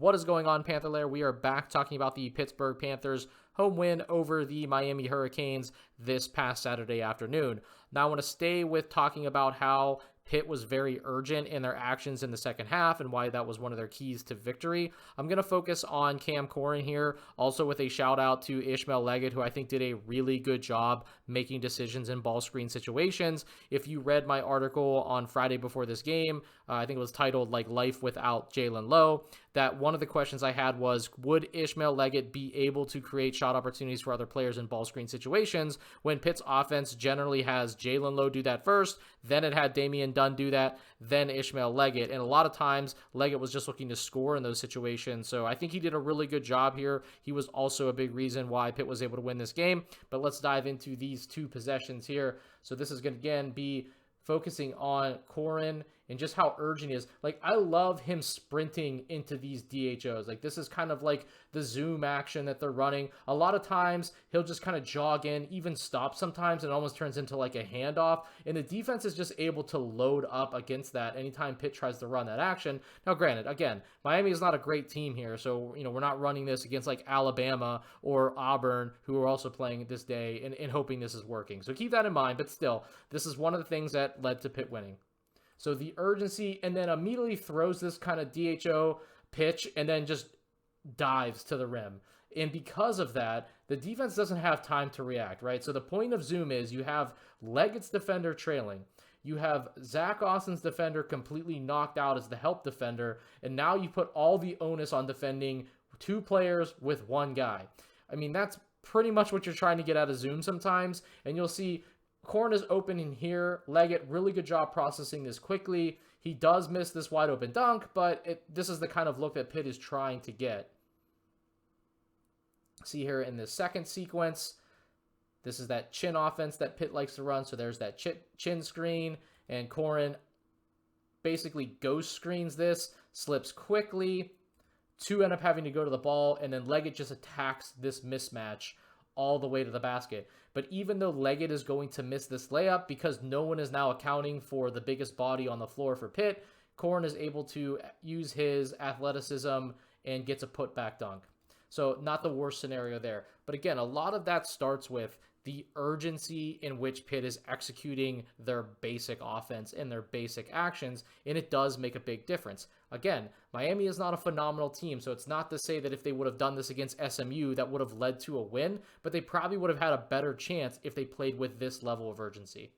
What is going on, Panther Lair? We are back talking about the Pittsburgh Panthers home win over the Miami Hurricanes this past Saturday afternoon. Now, I want to stay with talking about how Pitt was very urgent in their actions in the second half and why that was one of their keys to victory. I'm going to focus on Cam Corhen here, also with a shout out to Ishmael Leggett, who I think did a really good job making decisions in ball screen situations. If you read my article on Friday before this game, I think it was titled like Life Without Jalen Lowe, that one of the questions I had was, would Ishmael Leggett be able to create shot opportunities for other players in ball screen situations when Pitt's offense generally has Jalen Lowe do that first, then it had Damian Dunn do that, then Ishmael Leggett. And a lot of times Leggett was just looking to score in those situations. So I think he did a really good job here. He was also a big reason why Pitt was able to win this game. But let's dive into these two possessions here. So this is going to, again, be focusing on Corhen and just how urgent he is. Like, I love him sprinting into these DHOs. Like, this is kind of like the zoom action that they're running. A lot of times, he'll just kind of jog in, even stop sometimes, and it almost turns into like a handoff. And the defense is just able to load up against that anytime Pitt tries to run that action. Now, granted, again, Miami is not a great team here, so, we're not running this against like Alabama or Auburn, who are also playing this day, and hoping this is working. So keep that in mind, but still, this is one of the things that led to Pitt winning. So the urgency, and then immediately throws this kind of DHO pitch and then just dives to the rim. And because of that, the defense doesn't have time to react, right? So the point of zoom is you have Leggett's defender trailing. You have Zach Austin's defender completely knocked out as the help defender. And now you put all the onus on defending two players with one guy. I mean, that's pretty much what you're trying to get out of zoom sometimes. And you'll see Corhen is open in here. Leggett, really good job processing this quickly. He does miss this wide open dunk, but this is the kind of look that Pitt is trying to get. See here in this second sequence, this is that chin offense that Pitt likes to run. So there's that chin screen, and Corhen basically ghost screens this, slips quickly. Two end up having to go to the ball, and then Leggett just attacks this mismatch all the way to the basket. But even though Leggett is going to miss this layup because no one is now accounting for the biggest body on the floor for Pitt, Corhen is able to use his athleticism and gets a putback dunk. So not the worst scenario there. But again, a lot of that starts with the urgency in which Pitt is executing their basic offense and their basic actions, and it does make a big difference. Again, Miami is not a phenomenal team, so it's not to say that if they would have done this against SMU, that would have led to a win, but they probably would have had a better chance if they played with this level of urgency.